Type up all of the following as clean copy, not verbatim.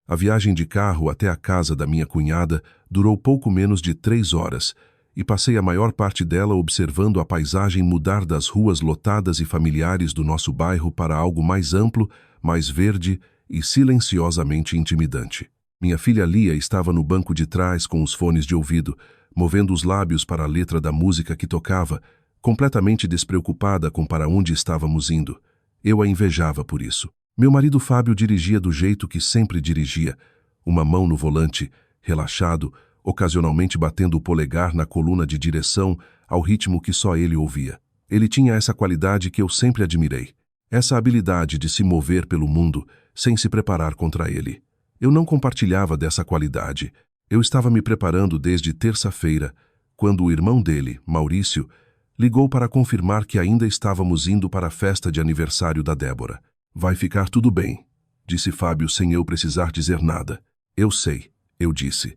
A viagem de carro até a casa da minha cunhada durou pouco menos de 3 horas, e passei a maior parte dela observando a paisagem mudar das ruas lotadas e familiares do nosso bairro para algo mais amplo, mais verde e silenciosamente intimidante. Minha filha Lia estava no banco de trás com os fones de ouvido, movendo os lábios para a letra da música que tocava, completamente despreocupada com para onde estávamos indo. Eu a invejava por isso. Meu marido Fábio dirigia do jeito que sempre dirigia, uma mão no volante, relaxado, ocasionalmente batendo o polegar na coluna de direção ao ritmo que só ele ouvia. Ele tinha essa qualidade que eu sempre admirei, essa habilidade de se mover pelo mundo sem se preparar contra ele. Eu não compartilhava dessa qualidade. Eu estava me preparando desde terça-feira, quando o irmão dele, Maurício, ligou para confirmar que ainda estávamos indo para a festa de aniversário da Débora. Vai ficar tudo bem, disse Fábio sem eu precisar dizer nada. Eu sei, eu disse.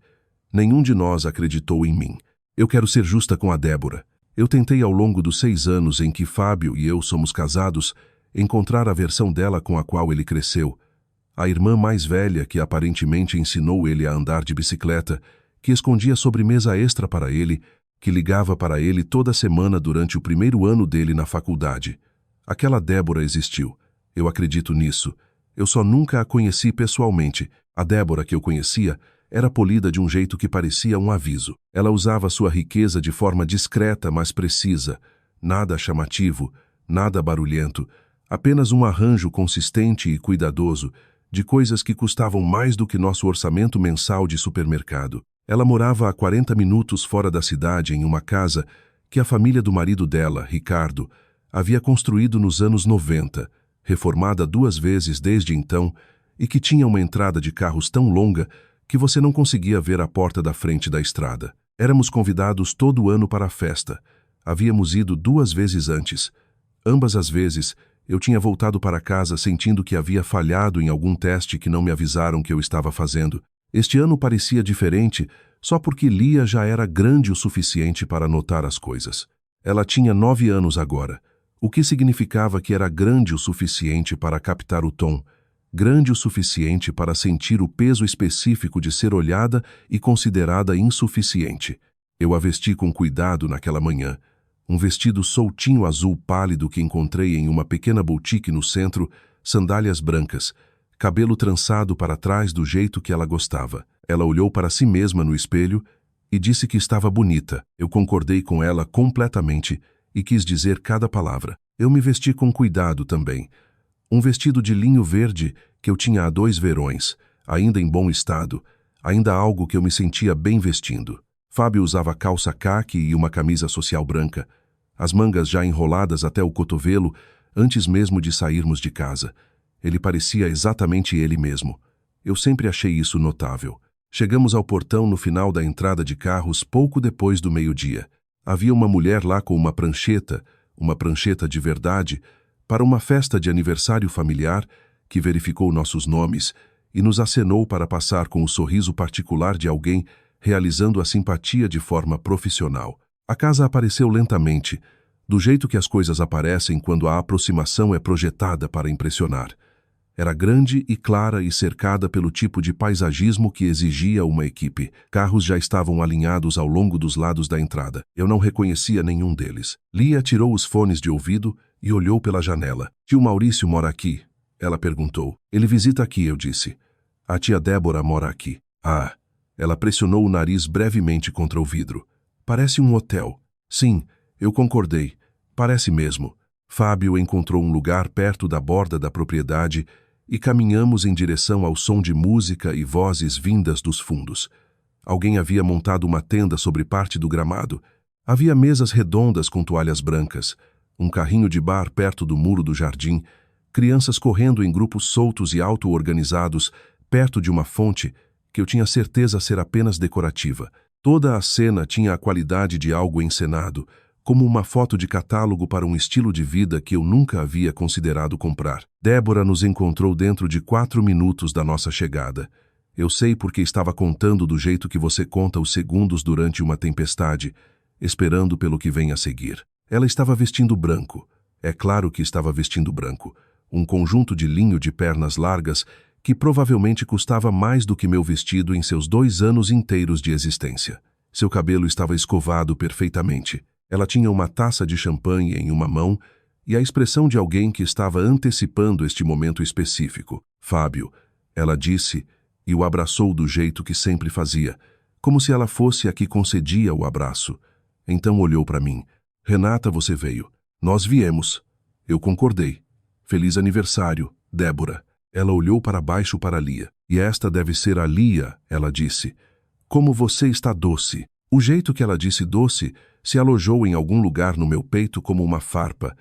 Nenhum de nós acreditou em mim. Eu quero ser justa com a Débora. Eu tentei ao longo dos 6 anos em que Fábio e eu somos casados encontrar a versão dela com a qual ele cresceu. A irmã mais velha que aparentemente ensinou ele a andar de bicicleta, que escondia sobremesa extra para ele, que ligava para ele toda semana durante o primeiro ano dele na faculdade. Aquela Débora existiu. Eu acredito nisso. Eu só nunca a conheci pessoalmente. A Débora que eu conhecia era polida de um jeito que parecia um aviso. Ela usava sua riqueza de forma discreta, mas precisa. Nada chamativo, nada barulhento. Apenas um arranjo consistente e cuidadoso, de coisas que custavam mais do que nosso orçamento mensal de supermercado. Ela morava a 40 minutos fora da cidade em uma casa que a família do marido dela, Ricardo, havia construído nos anos 90, reformada 2 vezes desde então, e que tinha uma entrada de carros tão longa que você não conseguia ver a porta da frente da estrada. Éramos convidados todo ano para a festa. Havíamos ido 2 vezes antes. Ambas as vezes, eu tinha voltado para casa sentindo que havia falhado em algum teste que não me avisaram que eu estava fazendo. Este ano parecia diferente só porque Lia já era grande o suficiente para notar as coisas. Ela tinha 9 anos agora, o que significava que era grande o suficiente para captar o tom, grande o suficiente para sentir o peso específico de ser olhada e considerada insuficiente. Eu a vesti com cuidado naquela manhã. Um vestido soltinho azul pálido que encontrei em uma pequena boutique no centro, sandálias brancas, cabelo trançado para trás do jeito que ela gostava. Ela olhou para si mesma no espelho e disse que estava bonita. Eu concordei com ela completamente e quis dizer cada palavra. Eu me vesti com cuidado também. Um vestido de linho verde que eu tinha há 2 verões, ainda em bom estado, ainda algo que eu me sentia bem vestindo. Fábio usava calça caque e uma camisa social branca, as mangas já enroladas até o cotovelo, antes mesmo de sairmos de casa. Ele parecia exatamente ele mesmo. Eu sempre achei isso notável. Chegamos ao portão no final da entrada de carros pouco depois do meio-dia. Havia uma mulher lá com uma prancheta de verdade, para uma festa de aniversário familiar, que verificou nossos nomes e nos acenou para passar com o sorriso particular de alguém realizando a simpatia de forma profissional. A casa apareceu lentamente, do jeito que as coisas aparecem quando a aproximação é projetada para impressionar. Era grande e clara e cercada pelo tipo de paisagismo que exigia uma equipe. Carros já estavam alinhados ao longo dos lados da entrada. Eu não reconhecia nenhum deles. Lia tirou os fones de ouvido e olhou pela janela. Tio Maurício mora aqui? Ela perguntou. Ele visita aqui, eu disse. A tia Débora mora aqui. Ah. Ela pressionou o nariz brevemente contra o vidro. Parece um hotel. Sim, eu concordei. Parece mesmo. Fábio encontrou um lugar perto da borda da propriedade e caminhamos em direção ao som de música e vozes vindas dos fundos. Alguém havia montado uma tenda sobre parte do gramado. Havia mesas redondas com toalhas brancas, um carrinho de bar perto do muro do jardim, crianças correndo em grupos soltos e auto-organizados perto de uma fonte que eu tinha certeza ser apenas decorativa. Toda a cena tinha a qualidade de algo encenado, como uma foto de catálogo para um estilo de vida que eu nunca havia considerado comprar. Débora nos encontrou dentro de 4 minutos da nossa chegada. Eu sei porque estava contando do jeito que você conta os segundos durante uma tempestade, esperando pelo que vem a seguir. Ela estava vestindo branco. É claro que estava vestindo branco. Um conjunto de linho de pernas largas que provavelmente custava mais do que meu vestido em seus 2 anos inteiros de existência. Seu cabelo estava escovado perfeitamente. Ela tinha uma taça de champanhe em uma mão e a expressão de alguém que estava antecipando este momento específico. Fábio, ela disse, e o abraçou do jeito que sempre fazia, como se ela fosse a que concedia o abraço. Então olhou para mim. Renata, você veio. Nós viemos. Eu concordei. Feliz aniversário, Débora. Ela olhou para baixo para Lia. E esta deve ser a Lia, ela disse. Como você está doce. O jeito que ela disse doce se alojou em algum lugar no meu peito como uma farpa.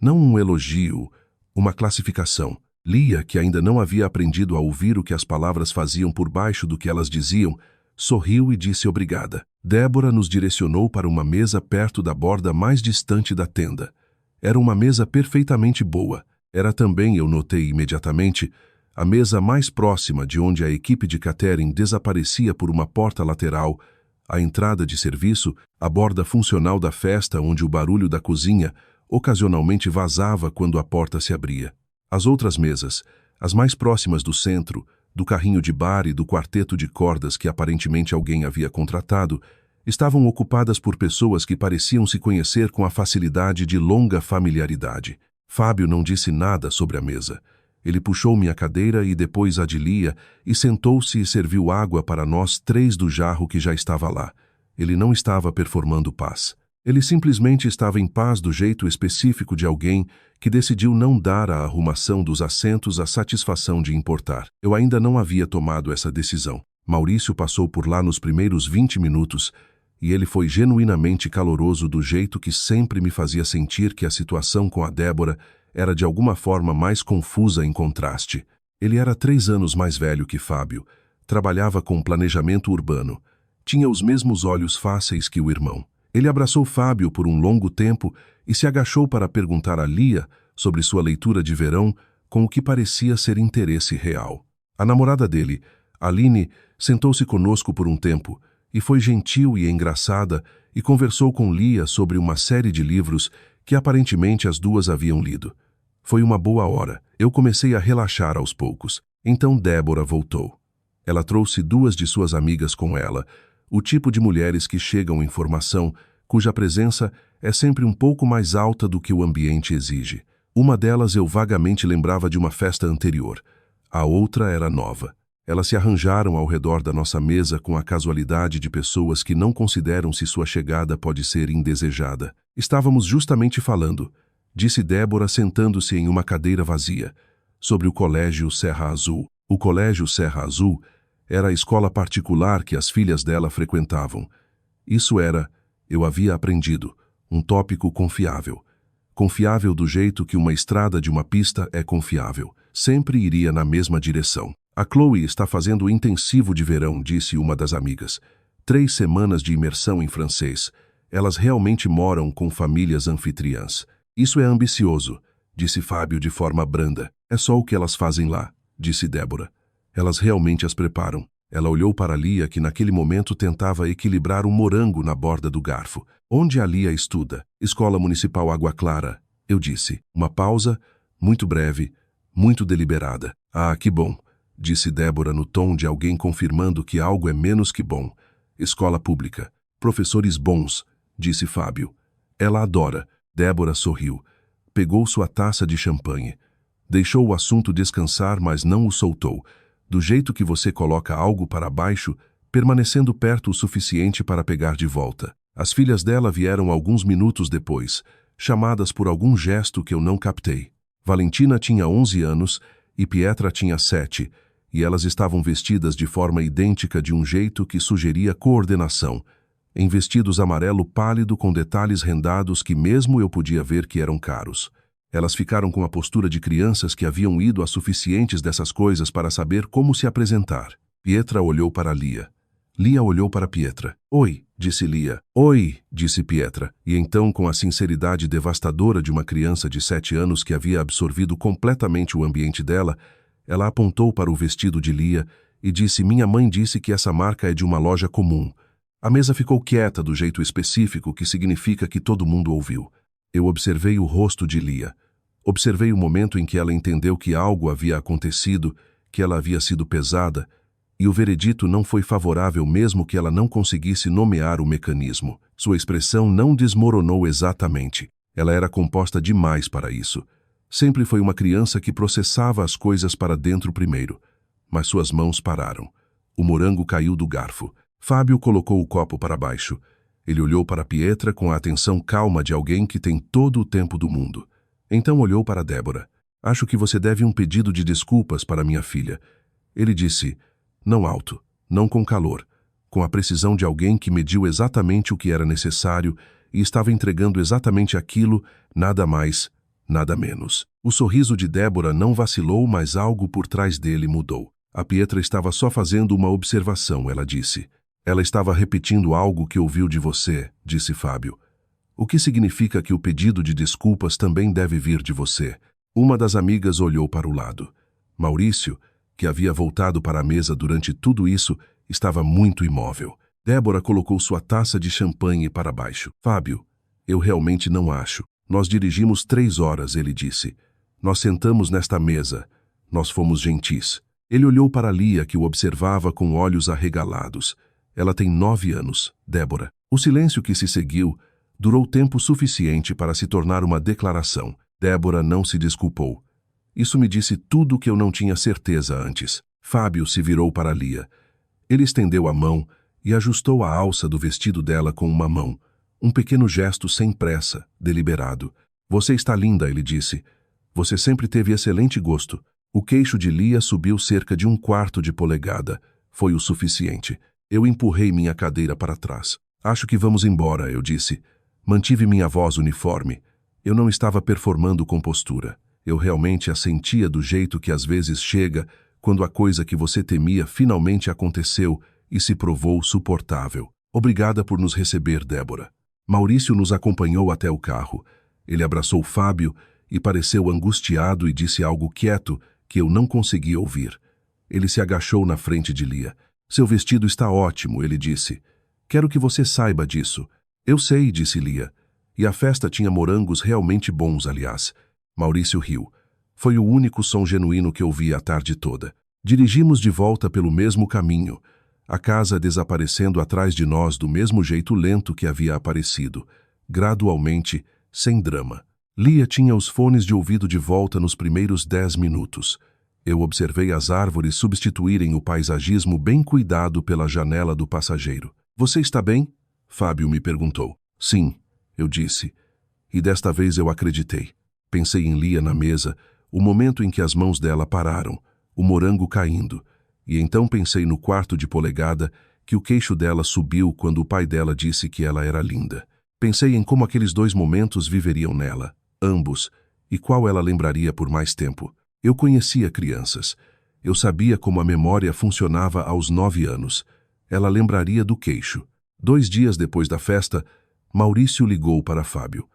Não um elogio, uma classificação. Lia, que ainda não havia aprendido a ouvir o que as palavras faziam por baixo do que elas diziam, sorriu e disse obrigada. Débora nos direcionou para uma mesa perto da borda mais distante da tenda. Era uma mesa perfeitamente boa. Era também, eu notei imediatamente, a mesa mais próxima de onde a equipe de catering desaparecia por uma porta lateral, a entrada de serviço, a borda funcional da festa onde o barulho da cozinha ocasionalmente vazava quando a porta se abria. As outras mesas, as mais próximas do centro, do carrinho de bar e do quarteto de cordas que aparentemente alguém havia contratado, estavam ocupadas por pessoas que pareciam se conhecer com a facilidade de longa familiaridade. Fábio não disse nada sobre a mesa. Ele puxou minha cadeira e depois a de Lia e sentou-se e serviu água para nós 3 do jarro que já estava lá. Ele não estava performando paz. Ele simplesmente estava em paz do jeito específico de alguém que decidiu não dar à arrumação dos assentos a satisfação de importar. Eu ainda não havia tomado essa decisão. Maurício passou por lá nos primeiros 20 minutos e ele foi genuinamente caloroso do jeito que sempre me fazia sentir que a situação com a Débora era de alguma forma mais confusa em contraste. Ele era 3 anos mais velho que Fábio, trabalhava com planejamento urbano, tinha os mesmos olhos fáceis que o irmão. Ele abraçou Fábio por um longo tempo e se agachou para perguntar a Lia sobre sua leitura de verão com o que parecia ser interesse real. A namorada dele, Aline, sentou-se conosco por um tempo e foi gentil e engraçada e conversou com Lia sobre uma série de livros que aparentemente as duas haviam lido. Foi uma boa hora. Eu comecei a relaxar aos poucos. Então Débora voltou. Ela trouxe 2 de suas amigas com ela, o tipo de mulheres que chegam em formação, cuja presença é sempre um pouco mais alta do que o ambiente exige. Uma delas eu vagamente lembrava de uma festa anterior. A outra era nova. Elas se arranjaram ao redor da nossa mesa com a casualidade de pessoas que não consideram se sua chegada pode ser indesejada. Estávamos justamente falando, disse Débora sentando-se em uma cadeira vazia, sobre o Colégio Serra Azul. O Colégio Serra Azul era a escola particular que as filhas dela frequentavam. Isso era, eu havia aprendido, um tópico confiável. Confiável do jeito que uma estrada de uma pista é confiável. Sempre iria na mesma direção. A Chloe está fazendo intensivo de verão, disse uma das amigas. 3 semanas de imersão em francês. Elas realmente moram com famílias anfitriãs. Isso é ambicioso, disse Fábio de forma branda. É só o que elas fazem lá, disse Débora. Elas realmente as preparam. Ela olhou para Lia, que naquele momento tentava equilibrar um morango na borda do garfo. Onde a Lia estuda? Escola Municipal Água Clara, eu disse. Uma pausa, muito breve, muito deliberada. Ah, que bom, disse Débora no tom de alguém confirmando que algo é menos que bom. Escola pública. Professores bons, disse Fábio. Ela adora. Débora sorriu. Pegou sua taça de champanhe. Deixou o assunto descansar, mas não o soltou. Do jeito que você coloca algo para baixo, permanecendo perto o suficiente para pegar de volta. As filhas dela vieram alguns minutos depois, chamadas por algum gesto que eu não captei. Valentina tinha 11 anos e Pietra tinha 7, e elas estavam vestidas de forma idêntica de um jeito que sugeria coordenação, em vestidos amarelo pálido com detalhes rendados que mesmo eu podia ver que eram caros. Elas ficaram com a postura de crianças que haviam ido a suficientes dessas coisas para saber como se apresentar. Pietra olhou para Lia. Lia olhou para Pietra. Oi, disse Lia. Oi, disse Pietra. E então, com a sinceridade devastadora de uma criança de 7 anos que havia absorvido completamente o ambiente dela, ela apontou para o vestido de Lia e disse: minha mãe disse que essa marca é de uma loja comum. A mesa ficou quieta do jeito específico que significa que todo mundo ouviu. Eu observei o rosto de Lia. Observei o momento em que ela entendeu que algo havia acontecido, que ela havia sido pesada, e o veredito não foi favorável mesmo que ela não conseguisse nomear o mecanismo. Sua expressão não desmoronou exatamente. Ela era composta demais para isso. Sempre foi uma criança que processava as coisas para dentro primeiro. Mas suas mãos pararam. O morango caiu do garfo. Fábio colocou o copo para baixo. Ele olhou para Pietra com a atenção calma de alguém que tem todo o tempo do mundo. Então olhou para Débora. Acho que você deve um pedido de desculpas para minha filha. Ele disse, não alto, não com calor, com a precisão de alguém que mediu exatamente o que era necessário e estava entregando exatamente aquilo, nada mais, nada menos. O sorriso de Débora não vacilou, mas algo por trás dele mudou. A Pietra estava só fazendo uma observação, ela disse. Ela estava repetindo algo que ouviu de você, disse Fábio. O que significa que o pedido de desculpas também deve vir de você. Uma das amigas olhou para o lado. Maurício, que havia voltado para a mesa durante tudo isso, estava muito imóvel. Débora colocou sua taça de champanhe para baixo. Fábio, eu realmente não acho. Nós dirigimos 3 horas, ele disse. Nós sentamos nesta mesa. Nós fomos gentis. Ele olhou para Lia, que o observava com olhos arregalados. Ela tem 9 anos, Débora. O silêncio que se seguiu durou tempo suficiente para se tornar uma declaração. Débora não se desculpou. Isso me disse tudo o que eu não tinha certeza antes. Fábio se virou para Lia. Ele estendeu a mão e ajustou a alça do vestido dela com uma mão. Um pequeno gesto sem pressa, deliberado. Você está linda, ele disse. Você sempre teve excelente gosto. O queixo de Lia subiu cerca de 1/4 de polegada. Foi o suficiente. Eu empurrei minha cadeira para trás. Acho que vamos embora, eu disse. Mantive minha voz uniforme. Eu não estava performando compostura. Eu realmente a sentia do jeito que às vezes chega quando a coisa que você temia finalmente aconteceu e se provou suportável. Obrigada por nos receber, Débora. Maurício nos acompanhou até o carro. Ele abraçou Fábio e pareceu angustiado e disse algo quieto que eu não consegui ouvir. Ele se agachou na frente de Lia. Seu vestido está ótimo, ele disse. Quero que você saiba disso. Eu sei, disse Lia. E a festa tinha morangos realmente bons, aliás. Maurício riu. Foi o único som genuíno que ouvi a tarde toda. Dirigimos de volta pelo mesmo caminho, a casa desaparecendo atrás de nós do mesmo jeito lento que havia aparecido, gradualmente, sem drama. Lia tinha os fones de ouvido de volta nos primeiros 10 minutos. Eu observei as árvores substituírem o paisagismo bem cuidado pela janela do passageiro. Você está bem? Fábio me perguntou. Sim, eu disse. E desta vez eu acreditei. Pensei em Lia na mesa, o momento em que as mãos dela pararam, o morango caindo, e então pensei no 1/4 de polegada que o queixo dela subiu quando o pai dela disse que ela era linda. Pensei em como aqueles 2 momentos viveriam nela, ambos, e qual ela lembraria por mais tempo. Eu conhecia crianças. Eu sabia como a memória funcionava aos 9 anos. Ela lembraria do queixo. 2 dias depois da festa, Maurício ligou para Fábio.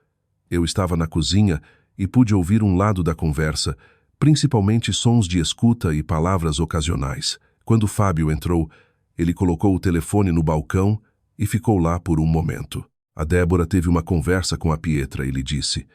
Eu estava na cozinha e pude ouvir um lado da conversa, principalmente sons de escuta e palavras ocasionais. Quando Fábio entrou, ele colocou o telefone no balcão e ficou lá por um momento. A Débora teve uma conversa com a Pietra, ele disse.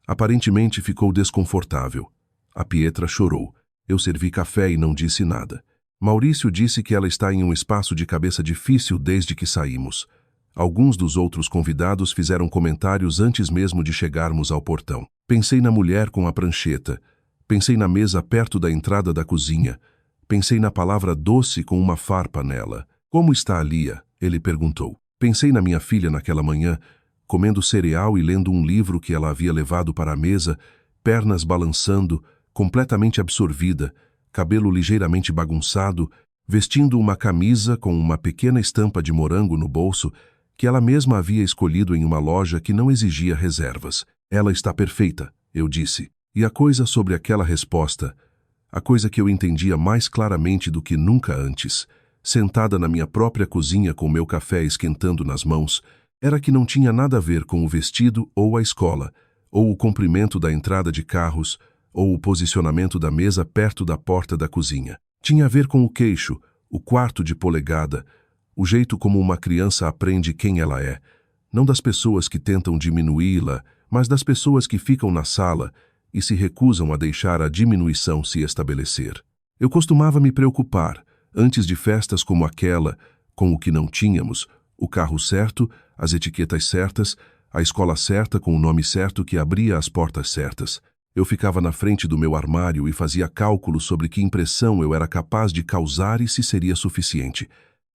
Aparentemente ficou desconfortável. A Pietra chorou. Eu servi café e não disse nada. Maurício disse que ela está em um espaço de cabeça difícil desde que saímos. Alguns dos outros convidados fizeram comentários antes mesmo de chegarmos ao portão. Pensei na mulher com a prancheta. Pensei na mesa perto da entrada da cozinha. Pensei na palavra doce com uma farpa nela. Como está a Lia? Ele perguntou. Pensei na minha filha naquela manhã, comendo cereal e lendo um livro que ela havia levado para a mesa, pernas balançando, completamente absorvida, cabelo ligeiramente bagunçado, vestindo uma camisa com uma pequena estampa de morango no bolso que ela mesma havia escolhido em uma loja que não exigia reservas. Ela está perfeita, eu disse. E a coisa sobre aquela resposta, a coisa que eu entendia mais claramente do que nunca antes, sentada na minha própria cozinha com meu café esquentando nas mãos, era que não tinha nada a ver com o vestido ou a escola, ou o comprimento da entrada de carros, ou o posicionamento da mesa perto da porta da cozinha. Tinha a ver com o queixo, o 1/4 de polegada, o jeito como uma criança aprende quem ela é, não das pessoas que tentam diminuí-la, mas das pessoas que ficam na sala e se recusam a deixar a diminuição se estabelecer. Eu costumava me preocupar, antes de festas como aquela, com o que não tínhamos, o carro certo, as etiquetas certas, a escola certa com o nome certo que abria as portas certas. Eu ficava na frente do meu armário e fazia cálculos sobre que impressão eu era capaz de causar e se seria suficiente.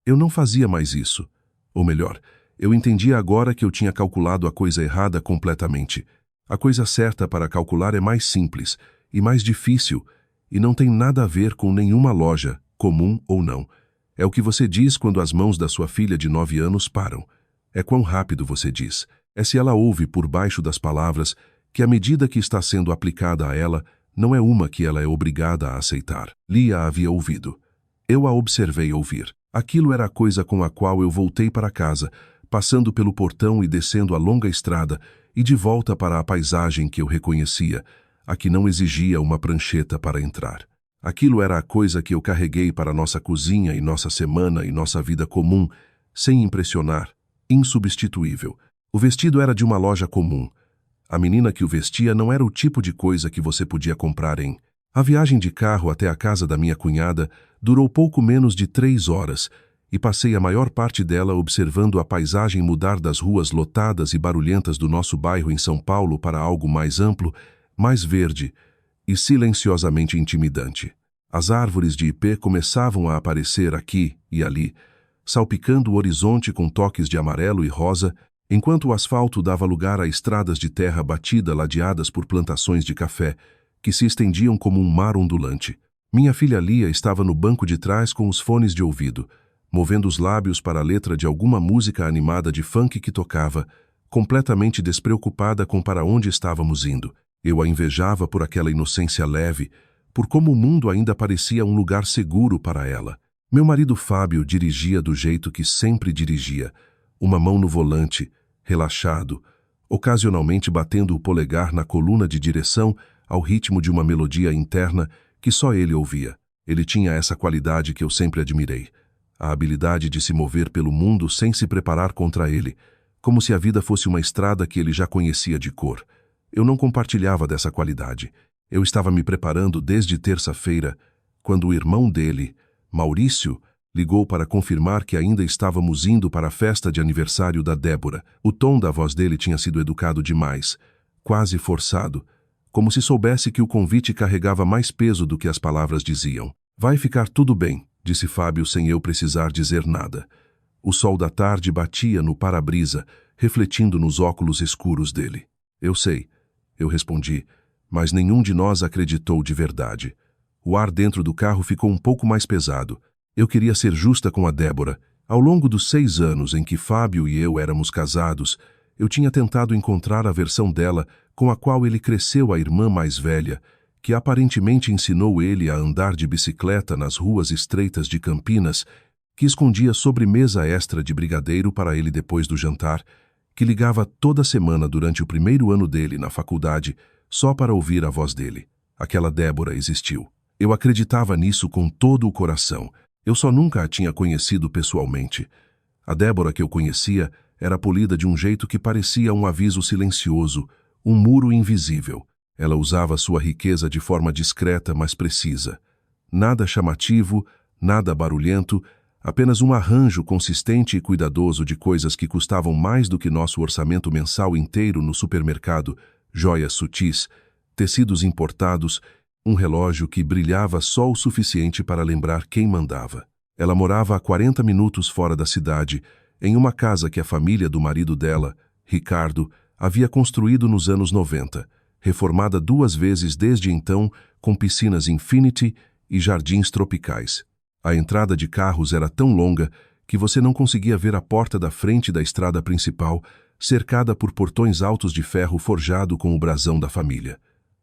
Eu não fazia mais isso. Ou melhor, eu entendia agora que eu tinha calculado a coisa errada completamente. A coisa certa para calcular é mais simples e mais difícil, e não tem nada a ver com nenhuma loja, comum ou não. É o que você diz quando as mãos da sua filha de 9 anos param. É quão rápido você diz. É se ela ouve por baixo das palavras que a medida que está sendo aplicada a ela não é uma que ela é obrigada a aceitar. Lia havia ouvido. Eu a observei ouvir. Aquilo era a coisa com a qual eu voltei para casa, passando pelo portão e descendo a longa estrada, e de volta para a paisagem que eu reconhecia, a que não exigia uma prancheta para entrar. Aquilo era a coisa que eu carreguei para nossa cozinha e nossa semana e nossa vida comum, sem impressionar, insubstituível. O vestido era de uma loja comum. A menina que o vestia não era o tipo de coisa que você podia comprar em... A viagem de carro até a casa da minha cunhada durou pouco menos de 3 horas, e passei a maior parte dela observando a paisagem mudar das ruas lotadas e barulhentas do nosso bairro em São Paulo para algo mais amplo, mais verde e silenciosamente intimidante. As árvores de ipê começavam a aparecer aqui e ali, salpicando o horizonte com toques de amarelo e rosa, enquanto o asfalto dava lugar a estradas de terra batida ladeadas por plantações de café, que se estendiam como um mar ondulante. Minha filha Lia estava no banco de trás com os fones de ouvido, movendo os lábios para a letra de alguma música animada de funk que tocava, completamente despreocupada com para onde estávamos indo. Eu a invejava por aquela inocência leve, por como o mundo ainda parecia um lugar seguro para ela. Meu marido Fábio dirigia do jeito que sempre dirigia, uma mão no volante, relaxado, ocasionalmente batendo o polegar na coluna de direção ao ritmo de uma melodia interna que só ele ouvia. Ele tinha essa qualidade que eu sempre admirei, a habilidade de se mover pelo mundo sem se preparar contra ele, como se a vida fosse uma estrada que ele já conhecia de cor. Eu não compartilhava dessa qualidade. Eu estava me preparando desde terça-feira, quando o irmão dele, Maurício, ligou para confirmar que ainda estávamos indo para a festa de aniversário da Débora. O tom da voz dele tinha sido educado demais, quase forçado, como se soubesse que o convite carregava mais peso do que as palavras diziam. Vai ficar tudo bem, disse Fábio sem eu precisar dizer nada. O sol da tarde batia no para-brisa, refletindo nos óculos escuros dele. Eu sei, eu respondi, mas nenhum de nós acreditou de verdade. O ar dentro do carro ficou um pouco mais pesado. Eu queria ser justa com a Débora. Ao longo dos 6 anos em que Fábio e eu éramos casados, eu tinha tentado encontrar a versão dela com a qual ele cresceu, a irmã mais velha, que aparentemente ensinou ele a andar de bicicleta nas ruas estreitas de Campinas, que escondia sobremesa extra de brigadeiro para ele depois do jantar, que ligava toda semana durante o primeiro ano dele na faculdade só para ouvir a voz dele. Aquela Débora existiu. Eu acreditava nisso com todo o coração. Eu só nunca a tinha conhecido pessoalmente. A Débora que eu conhecia era polida de um jeito que parecia um aviso silencioso, um muro invisível. Ela usava sua riqueza de forma discreta, mas precisa. Nada chamativo, nada barulhento, apenas um arranjo consistente e cuidadoso de coisas que custavam mais do que nosso orçamento mensal inteiro no supermercado, joias sutis, tecidos importados, um relógio que brilhava só o suficiente para lembrar quem mandava. Ela morava a 40 minutos fora da cidade, em uma casa que a família do marido dela, Ricardo, havia construído nos anos 90, reformada 2 vezes desde então, com piscinas infinity e jardins tropicais. A entrada de carros era tão longa que você não conseguia ver a porta da frente da estrada principal, cercada por portões altos de ferro forjado com o brasão da família.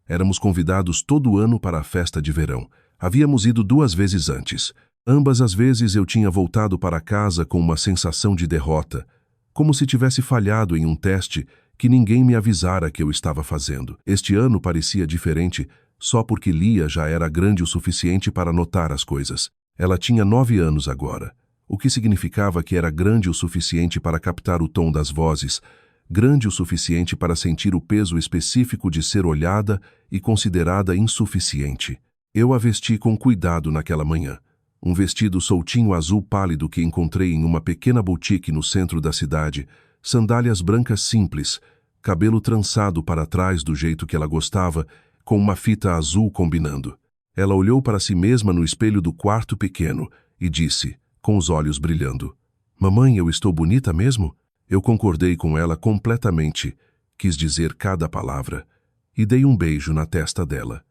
Éramos convidados todo ano para a festa de verão. Havíamos ido 2 vezes antes. Ambas as vezes eu tinha voltado para casa com uma sensação de derrota, como se tivesse falhado em um teste que ninguém me avisara que eu estava fazendo. Este ano parecia diferente só porque Lia já era grande o suficiente para notar as coisas. Ela tinha 9 anos agora, o que significava que era grande o suficiente para captar o tom das vozes, grande o suficiente para sentir o peso específico de ser olhada e considerada insuficiente. Eu a vesti com cuidado naquela manhã. Um vestido soltinho azul pálido que encontrei em uma pequena boutique no centro da cidade, sandálias brancas simples, cabelo trançado para trás do jeito que ela gostava, com uma fita azul combinando. Ela olhou para si mesma no espelho do quarto pequeno e disse, com os olhos brilhando, "Mamãe, eu estou bonita mesmo?" Eu concordei com ela completamente, quis dizer cada palavra, e dei um beijo na testa dela.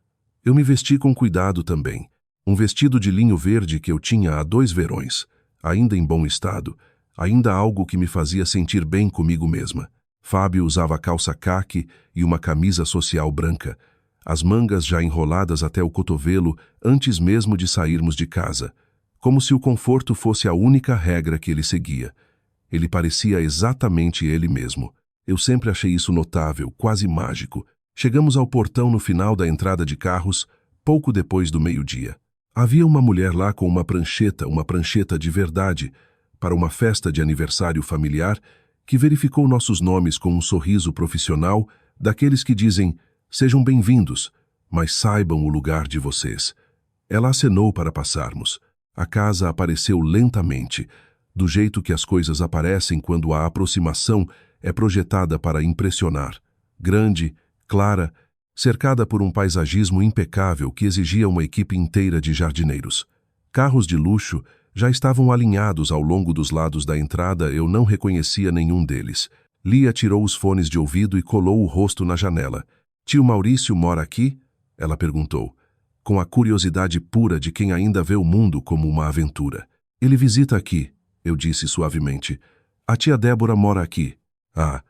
Eu me vesti com cuidado também. Um vestido de linho verde que eu tinha há 2 verões, ainda em bom estado, ainda algo que me fazia sentir bem comigo mesma. Fábio usava calça caque e uma camisa social branca, as mangas já enroladas até o cotovelo antes mesmo de sairmos de casa, como se o conforto fosse a única regra que ele seguia. Ele parecia exatamente ele mesmo. Eu sempre achei isso notável, quase mágico. Chegamos ao portão no final da entrada de carros, pouco depois do meio-dia. Havia uma mulher lá com uma prancheta de verdade, para uma festa de aniversário familiar, que verificou nossos nomes com um sorriso profissional, daqueles que dizem, "Sejam bem-vindos, mas saibam o lugar de vocês." Ela acenou para passarmos. A casa apareceu lentamente, do jeito que as coisas aparecem quando a aproximação é projetada para impressionar. Grande, clara, cercada por um paisagismo impecável que exigia uma equipe inteira de jardineiros. Carros de luxo já estavam alinhados ao longo dos lados da entrada, eu não reconhecia nenhum deles. Lia tirou os fones de ouvido e colou o rosto na janela. "Tio Maurício mora aqui?" ela perguntou, com a curiosidade pura de quem ainda vê o mundo como uma aventura. "Ele visita aqui", eu disse suavemente. "A tia Débora mora aqui." "Ah."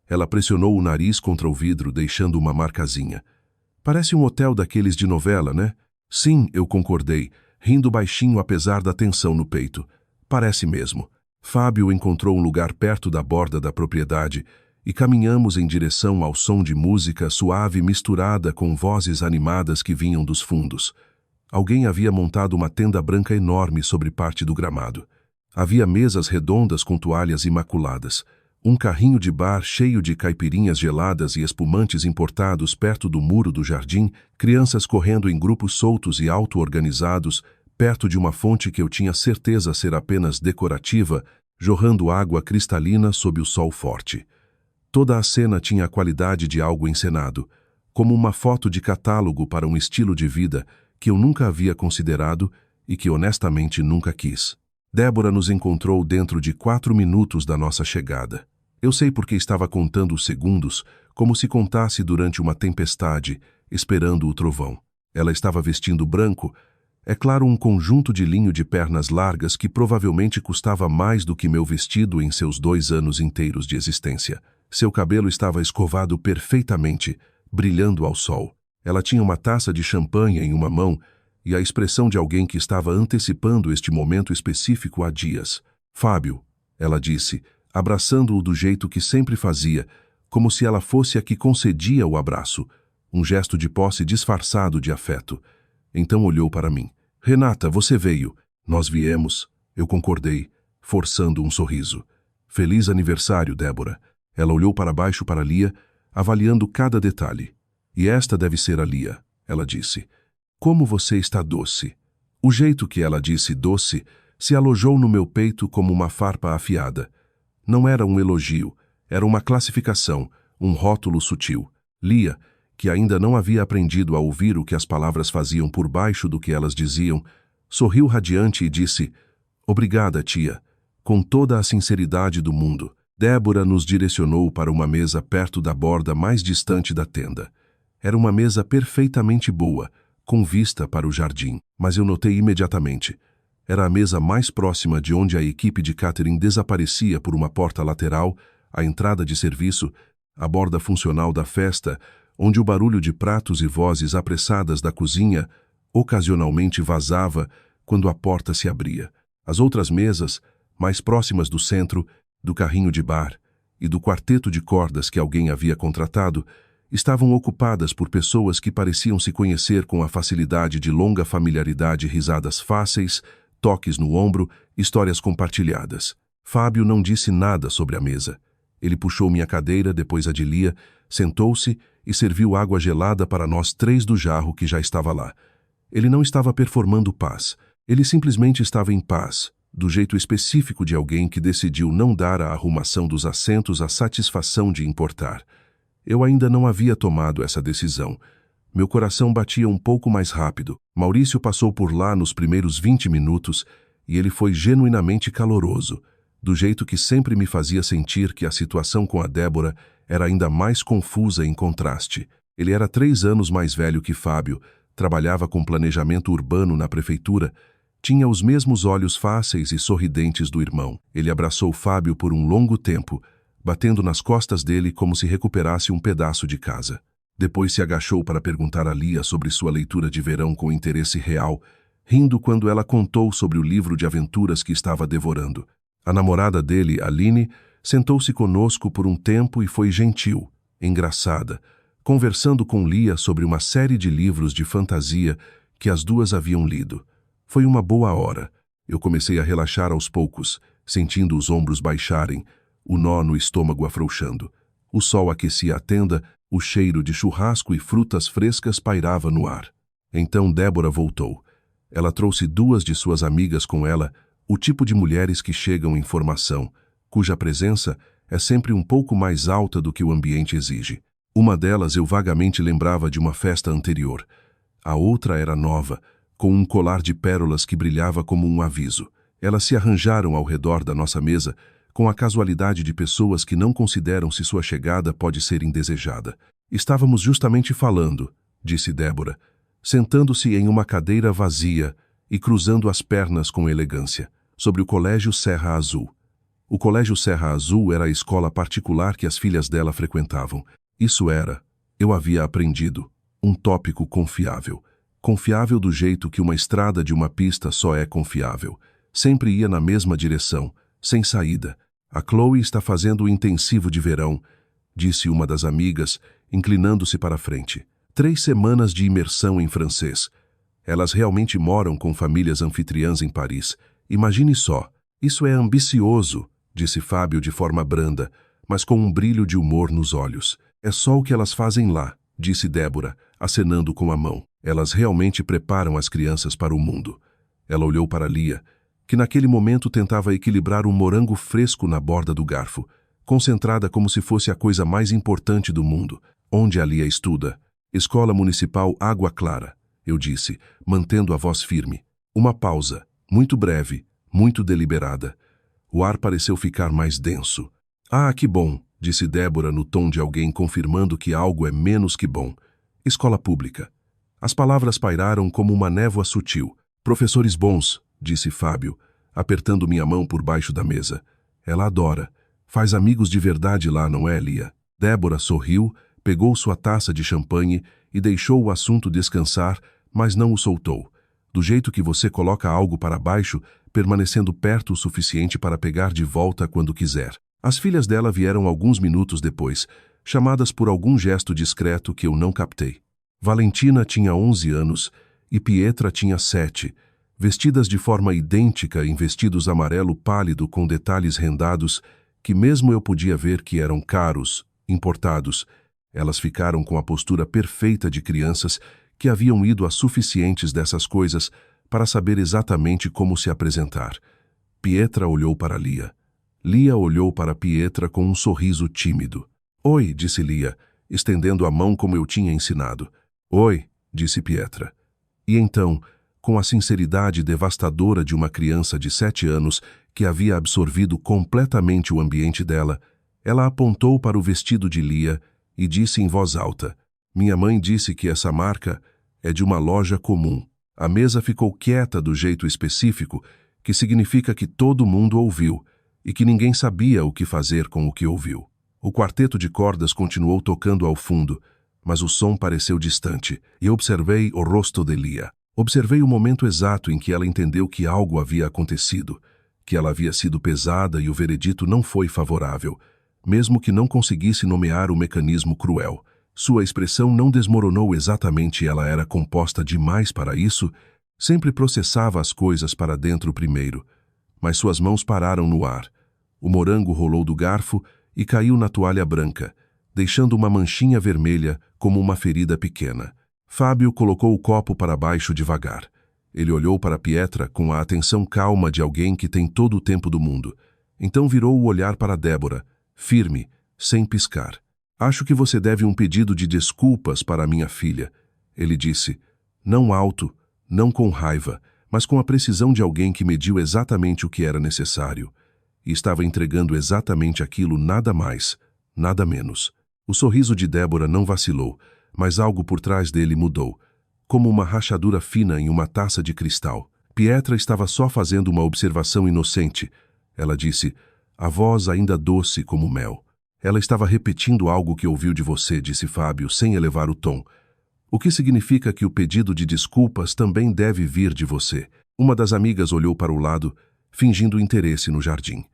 Ela pressionou o nariz contra o vidro, deixando uma marcazinha. "Parece um hotel daqueles de novela, né?" "Sim", eu concordei, rindo baixinho apesar da tensão no peito. "Parece mesmo." Fábio encontrou um lugar perto da borda da propriedade e caminhamos em direção ao som de música suave misturada com vozes animadas que vinham dos fundos. Alguém havia montado uma tenda branca enorme sobre parte do gramado. Havia mesas redondas com toalhas imaculadas. Um carrinho de bar cheio de caipirinhas geladas e espumantes importados perto do muro do jardim, crianças correndo em grupos soltos e auto-organizados, perto de uma fonte que eu tinha certeza ser apenas decorativa, jorrando água cristalina sob o sol forte. Toda a cena tinha a qualidade de algo encenado, como uma foto de catálogo para um estilo de vida que eu nunca havia considerado e que honestamente nunca quis. Débora nos encontrou dentro de 4 minutos da nossa chegada. Eu sei porque estava contando os segundos, como se contasse durante uma tempestade, esperando o trovão. Ela estava vestindo branco, é claro, um conjunto de linho de pernas largas que provavelmente custava mais do que meu vestido em seus 2 anos inteiros de existência. Seu cabelo estava escovado perfeitamente, brilhando ao sol. Ela tinha uma taça de champanhe em uma mão e a expressão de alguém que estava antecipando este momento específico há dias. "Fábio", ela disse, abraçando-o do jeito que sempre fazia, como se ela fosse a que concedia o abraço, um gesto de posse disfarçado de afeto. Então olhou para mim. "Renata, você veio." "Nós viemos", eu concordei, forçando um sorriso. "Feliz aniversário, Débora." Ela olhou para baixo para Lia, avaliando cada detalhe. "E esta deve ser a Lia", ela disse. "Como você está doce." O jeito que ela disse doce se alojou no meu peito como uma farpa afiada. Não era um elogio, era uma classificação, um rótulo sutil. Lia, que ainda não havia aprendido a ouvir o que as palavras faziam por baixo do que elas diziam, sorriu radiante e disse, "Obrigada, tia." Com toda a sinceridade do mundo, Débora nos direcionou para uma mesa perto da borda mais distante da tenda. Era uma mesa perfeitamente boa, com vista para o jardim, mas eu notei imediatamente. Era a mesa mais próxima de onde a equipe de catering desaparecia por uma porta lateral, a entrada de serviço, a borda funcional da festa, onde o barulho de pratos e vozes apressadas da cozinha ocasionalmente vazava quando a porta se abria. As outras mesas, mais próximas do centro, do carrinho de bar e do quarteto de cordas que alguém havia contratado, estavam ocupadas por pessoas que pareciam se conhecer com a facilidade de longa familiaridade, risadas fáceis, toques no ombro, histórias compartilhadas. Fábio não disse nada sobre a mesa. Ele puxou minha cadeira, depois a de Lia, sentou-se e serviu água gelada para nós 3 do jarro que já estava lá. Ele não estava performando paz. Ele simplesmente estava em paz, do jeito específico de alguém que decidiu não dar à arrumação dos assentos a satisfação de importar. Eu ainda não havia tomado essa decisão. Meu coração batia um pouco mais rápido. Maurício passou por lá nos primeiros 20 minutos e ele foi genuinamente caloroso, do jeito que sempre me fazia sentir que a situação com a Débora era ainda mais confusa em contraste. Ele era 3 anos mais velho que Fábio, trabalhava com planejamento urbano na prefeitura, tinha os mesmos olhos fáceis e sorridentes do irmão. Ele abraçou Fábio por um longo tempo, batendo nas costas dele como se recuperasse um pedaço de casa. Depois se agachou para perguntar a Lia sobre sua leitura de verão com interesse real, rindo quando ela contou sobre o livro de aventuras que estava devorando. A namorada dele, Aline, sentou-se conosco por um tempo e foi gentil, engraçada, conversando com Lia sobre uma série de livros de fantasia que as duas haviam lido. Foi uma boa hora. Eu comecei a relaxar aos poucos, sentindo os ombros baixarem, o nó no estômago afrouxando. O sol aquecia a tenda, o cheiro de churrasco e frutas frescas pairava no ar. Então Débora voltou. Ela trouxe 2 de suas amigas com ela, o tipo de mulheres que chegam em formação, cuja presença é sempre um pouco mais alta do que o ambiente exige. Uma delas eu vagamente lembrava de uma festa anterior. A outra era nova, com um colar de pérolas que brilhava como um aviso. Elas se arranjaram ao redor da nossa mesa, com a casualidade de pessoas que não consideram se sua chegada pode ser indesejada. Estávamos justamente falando, disse Débora, sentando-se em uma cadeira vazia e cruzando as pernas com elegância, sobre o Colégio Serra Azul. O Colégio Serra Azul era a escola particular que as filhas dela frequentavam. Isso era, eu havia aprendido, um tópico confiável. Confiável do jeito que uma estrada de uma pista só é confiável. Sempre ia na mesma direção, sem saída. A Chloe está fazendo o intensivo de verão, disse uma das amigas, inclinando-se para a frente. 3 semanas de imersão em francês. Elas realmente moram com famílias anfitriãs em Paris. Imagine só. Isso é ambicioso, disse Fábio de forma branda, mas com um brilho de humor nos olhos. É só o que elas fazem lá, disse Débora, acenando com a mão. Elas realmente preparam as crianças para o mundo. Ela olhou para Lia, que naquele momento tentava equilibrar um morango fresco na borda do garfo, concentrada como se fosse a coisa mais importante do mundo. Onde a Lia estuda? Escola Municipal Água Clara, eu disse, mantendo a voz firme. Uma pausa, muito breve, muito deliberada. O ar pareceu ficar mais denso. Ah, que bom, disse Débora no tom de alguém confirmando que algo é menos que bom. Escola pública. As palavras pairaram como uma névoa sutil. Professores bons, disse Fábio, apertando minha mão por baixo da mesa. Ela adora. Faz amigos de verdade lá, não é, Lia? Débora sorriu, pegou sua taça de champanhe e deixou o assunto descansar, mas não o soltou. Do jeito que você coloca algo para baixo, permanecendo perto o suficiente para pegar de volta quando quiser. As filhas dela vieram alguns minutos depois, chamadas por algum gesto discreto que eu não captei. Valentina tinha 11 anos e Pietra tinha 7, vestidas de forma idêntica em vestidos amarelo pálido com detalhes rendados que mesmo eu podia ver que eram caros, importados. Elas ficaram com a postura perfeita de crianças que haviam ido a suficientes dessas coisas para saber exatamente como se apresentar. Pietra olhou para Lia. Lia olhou para Pietra com um sorriso tímido. Oi, disse Lia, estendendo a mão como eu tinha ensinado. Oi, disse Pietra. E então, com a sinceridade devastadora de uma criança de 7 anos que havia absorvido completamente o ambiente dela, ela apontou para o vestido de Lia e disse em voz alta, minha mãe disse que essa marca é de uma loja comum. A mesa ficou quieta do jeito específico, que significa que todo mundo ouviu e que ninguém sabia o que fazer com o que ouviu. O quarteto de cordas continuou tocando ao fundo, mas o som pareceu distante, e observei o rosto de Lia. Observei o momento exato em que ela entendeu que algo havia acontecido, que ela havia sido pesada e o veredito não foi favorável, mesmo que não conseguisse nomear o mecanismo cruel. Sua expressão não desmoronou exatamente, ela era composta demais para isso, sempre processava as coisas para dentro primeiro, mas suas mãos pararam no ar. O morango rolou do garfo e caiu na toalha branca, deixando uma manchinha vermelha como uma ferida pequena. Fábio colocou o copo para baixo devagar. Ele olhou para Pietra com a atenção calma de alguém que tem todo o tempo do mundo. Então virou o olhar para Débora, firme, sem piscar. Acho que você deve um pedido de desculpas para minha filha, ele disse, não alto, não com raiva, mas com a precisão de alguém que mediu exatamente o que era necessário. E estava entregando exatamente aquilo, nada mais, nada menos. O sorriso de Débora não vacilou, mas algo por trás dele mudou, como uma rachadura fina em uma taça de cristal. Pietra estava só fazendo uma observação inocente. Ela disse, a voz ainda doce como mel. Ela estava repetindo algo que ouviu de você, disse Fábio, sem elevar o tom. O que significa que o pedido de desculpas também deve vir de você. Uma das amigas olhou para o lado, fingindo interesse no jardim.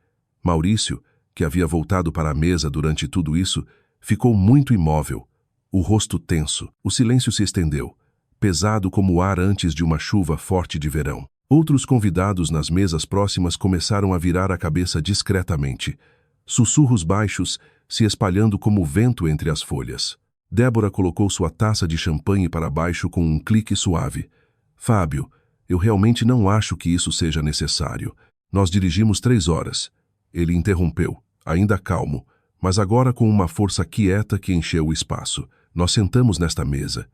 Maurício, que havia voltado para a mesa durante tudo isso, ficou muito imóvel, o rosto tenso. O silêncio se estendeu, pesado como o ar antes de uma chuva forte de verão. Outros convidados nas mesas próximas começaram a virar a cabeça discretamente, sussurros baixos se espalhando como vento entre as folhas. Débora colocou sua taça de champanhe para baixo com um clique suave. Fábio, eu realmente não acho que isso seja necessário. Nós dirigimos 3 horas. Ele interrompeu, ainda calmo, mas agora com uma força quieta que encheu o espaço. Nós sentamos nesta mesa.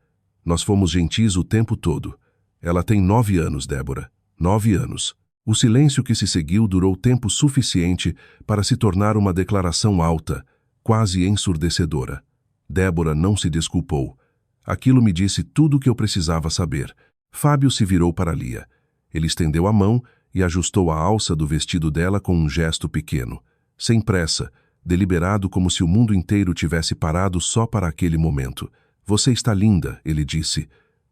Nós fomos gentis o tempo todo. Ela tem 9 anos, Débora. 9 anos. O silêncio que se seguiu durou tempo suficiente para se tornar uma declaração alta, quase ensurdecedora. Débora não se desculpou. Aquilo me disse tudo o que eu precisava saber. Fábio se virou para Lia. Ele estendeu a mão e ajustou a alça do vestido dela com um gesto pequeno. Sem pressa, deliberado como se o mundo inteiro tivesse parado só para aquele momento. Você está linda, ele disse.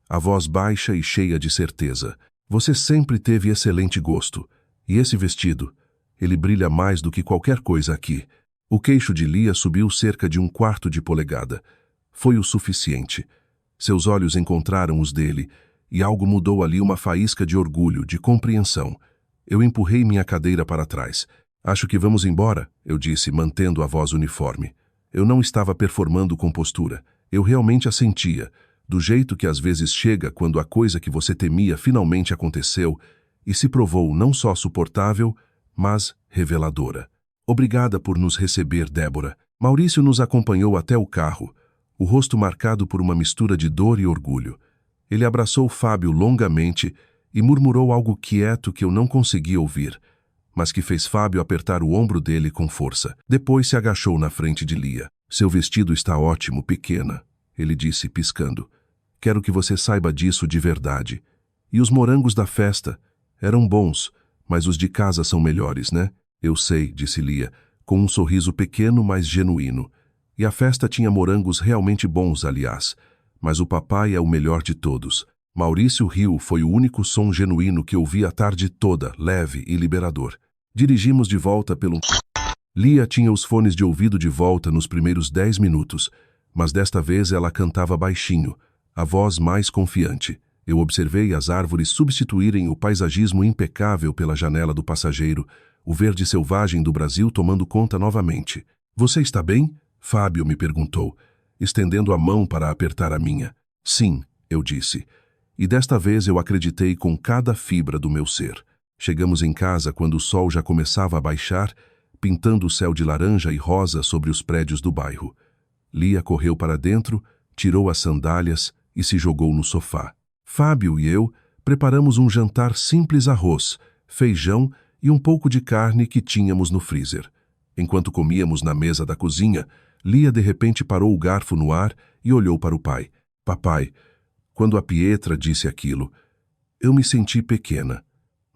A voz baixa e cheia de certeza. Você sempre teve excelente gosto. E esse vestido, ele brilha mais do que qualquer coisa aqui. O queixo de Lia subiu cerca de 1/4 de polegada. Foi o suficiente. Seus olhos encontraram os dele, e algo mudou ali, uma faísca de orgulho, de compreensão. Eu empurrei minha cadeira para trás. Acho que vamos embora, eu disse, mantendo a voz uniforme. Eu não estava performando compostura. Eu realmente a sentia, do jeito que às vezes chega quando a coisa que você temia finalmente aconteceu e se provou não só suportável, mas reveladora. Obrigada por nos receber, Débora. Maurício nos acompanhou até o carro, o rosto marcado por uma mistura de dor e orgulho. Ele abraçou Fábio longamente e murmurou algo quieto que eu não conseguia ouvir, mas que fez Fábio apertar o ombro dele com força. Depois se agachou na frente de Lia. Seu vestido está ótimo, pequena, ele disse, piscando. Quero que você saiba disso de verdade. E os morangos da festa eram bons, mas os de casa são melhores, né? Eu sei, disse Lia, com um sorriso pequeno, mas genuíno. E a festa tinha morangos realmente bons, aliás. Mas o papai é o melhor de todos. Maurício riu, foi o único som genuíno que ouvi a tarde toda, leve e liberador. Dirigimos de volta pelo... Lia tinha os fones de ouvido de volta nos primeiros 10 minutos, mas desta vez ela cantava baixinho, a voz mais confiante. Eu observei as árvores substituírem o paisagismo impecável pela janela do passageiro, o verde selvagem do Brasil tomando conta novamente. Você está bem? Fábio me perguntou, estendendo a mão para apertar a minha. Sim, eu disse. E desta vez eu acreditei com cada fibra do meu ser. Chegamos em casa quando o sol já começava a baixar, pintando o céu de laranja e rosa sobre os prédios do bairro. Lia correu para dentro, tirou as sandálias e se jogou no sofá. Fábio e eu preparamos um jantar simples: arroz, feijão e um pouco de carne que tínhamos no freezer. Enquanto comíamos na mesa da cozinha, Lia de repente parou o garfo no ar e olhou para o pai. Papai, quando a Pietra disse aquilo, eu me senti pequena.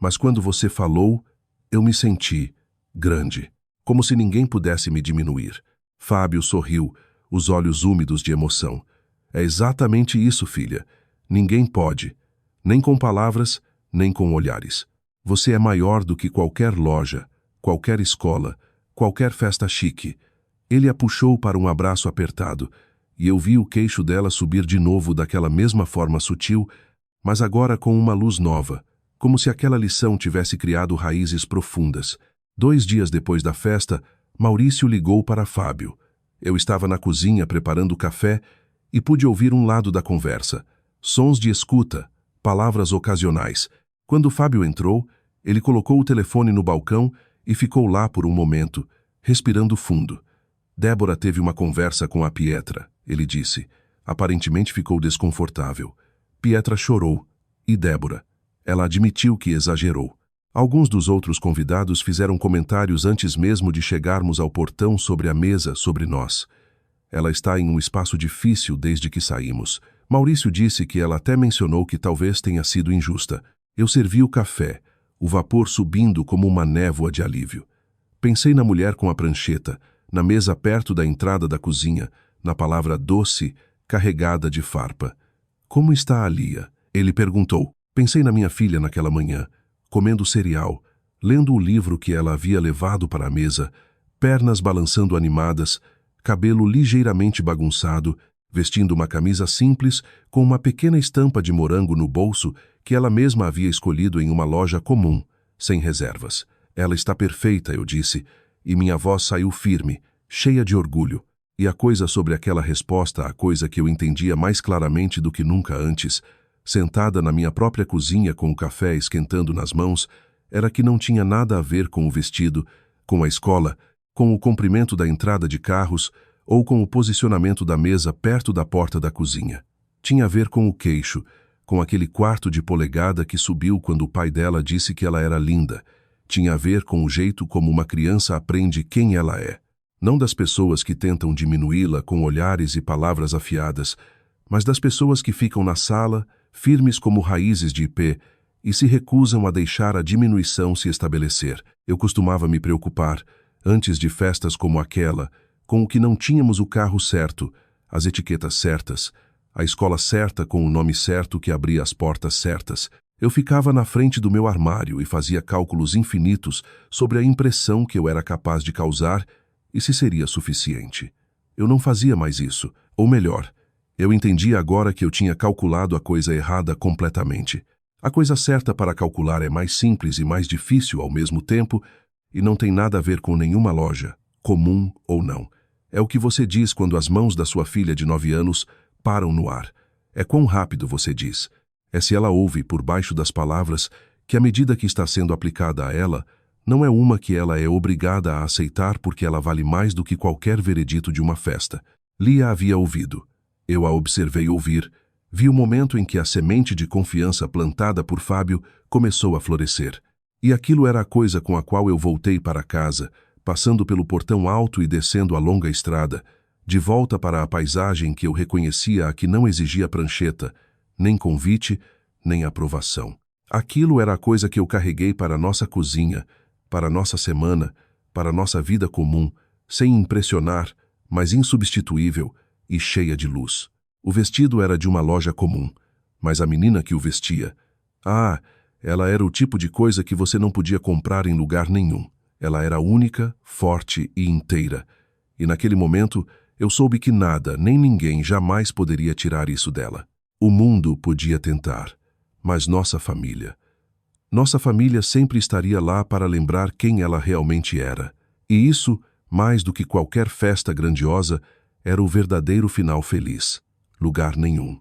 Mas quando você falou, eu me senti grande, como se ninguém pudesse me diminuir. Fábio sorriu, os olhos úmidos de emoção. É exatamente isso, filha. Ninguém pode, nem com palavras, nem com olhares. Você é maior do que qualquer loja, qualquer escola, qualquer festa chique. Ele a puxou para um abraço apertado, e eu vi o queixo dela subir de novo daquela mesma forma sutil, mas agora com uma luz nova, como se aquela lição tivesse criado raízes profundas. 2 dias depois da festa, Maurício ligou para Fábio. Eu estava na cozinha preparando o café e pude ouvir um lado da conversa. sons de escuta, palavras ocasionais. Quando Fábio entrou, ele colocou o telefone no balcão e ficou lá por um momento, respirando fundo. Débora teve uma conversa com a Pietra, ele disse. Aparentemente ficou desconfortável. Pietra chorou. E Débora? Ela admitiu que exagerou. Alguns dos outros convidados fizeram comentários antes mesmo de chegarmos ao portão sobre a mesa sobre nós. Ela está em um espaço difícil desde que saímos. Maurício disse que ela até mencionou que talvez tenha sido injusta. Eu servi o café, o vapor subindo como uma névoa de alívio. Pensei na mulher com a prancheta, na mesa perto da entrada da cozinha, na palavra doce, carregada de farpa. Como está a Lia? Ele perguntou. Pensei na minha filha naquela manhã, comendo cereal, lendo o livro que ela havia levado para a mesa, pernas balançando animadas, cabelo ligeiramente bagunçado, vestindo uma camisa simples com uma pequena estampa de morango no bolso que ela mesma havia escolhido em uma loja comum, sem reservas. Ela está perfeita, eu disse, e minha voz saiu firme, cheia de orgulho. E a coisa sobre aquela resposta, a coisa que eu entendia mais claramente do que nunca antes, sentada na minha própria cozinha com o café esquentando nas mãos, era que não tinha nada a ver com o vestido, com a escola, com o comprimento da entrada de carros ou com o posicionamento da mesa perto da porta da cozinha. Tinha a ver com o queixo, com aquele quarto de polegada que subiu quando o pai dela disse que ela era linda. Tinha a ver com o jeito como uma criança aprende quem ela é. Não das pessoas que tentam diminuí-la com olhares e palavras afiadas, mas das pessoas que ficam na sala, firmes como raízes de ipê, e se recusam a deixar a diminuição se estabelecer. Eu costumava me preocupar, antes de festas como aquela, com o que não tínhamos o carro certo, as etiquetas certas, a escola certa com o nome certo que abria as portas certas. Eu ficava na frente do meu armário e fazia cálculos infinitos sobre a impressão que eu era capaz de causar e se seria suficiente. Eu não fazia mais isso, ou melhor, eu entendia agora que eu tinha calculado a coisa errada completamente. A coisa certa para calcular é mais simples e mais difícil ao mesmo tempo e não tem nada a ver com nenhuma loja, comum ou não. É o que você diz quando as mãos da sua filha de 9 anos param no ar. É quão rápido você diz. É se ela ouve por baixo das palavras que a medida que está sendo aplicada a ela não é uma que ela é obrigada a aceitar porque ela vale mais do que qualquer veredito de uma festa. Lia havia ouvido. Eu a observei ouvir, vi o momento em que a semente de confiança plantada por Fábio começou a florescer. E aquilo era a coisa com a qual eu voltei para casa, passando pelo portão alto e descendo a longa estrada, de volta para a paisagem que eu reconhecia a que não exigia prancheta, nem convite, nem aprovação. Aquilo era a coisa que eu carreguei para nossa cozinha, para nossa semana, para nossa vida comum, sem impressionar, mas insubstituível e cheia de luz. O vestido era de uma loja comum, mas a menina que o vestia, ela era o tipo de coisa que você não podia comprar em lugar nenhum. Ela era única, forte e inteira. E naquele momento, eu soube que nada, nem ninguém jamais poderia tirar isso dela. O mundo podia tentar, mas nossa família sempre estaria lá para lembrar quem ela realmente era. E isso, mais do que qualquer festa grandiosa, era o verdadeiro final feliz. Lugar nenhum.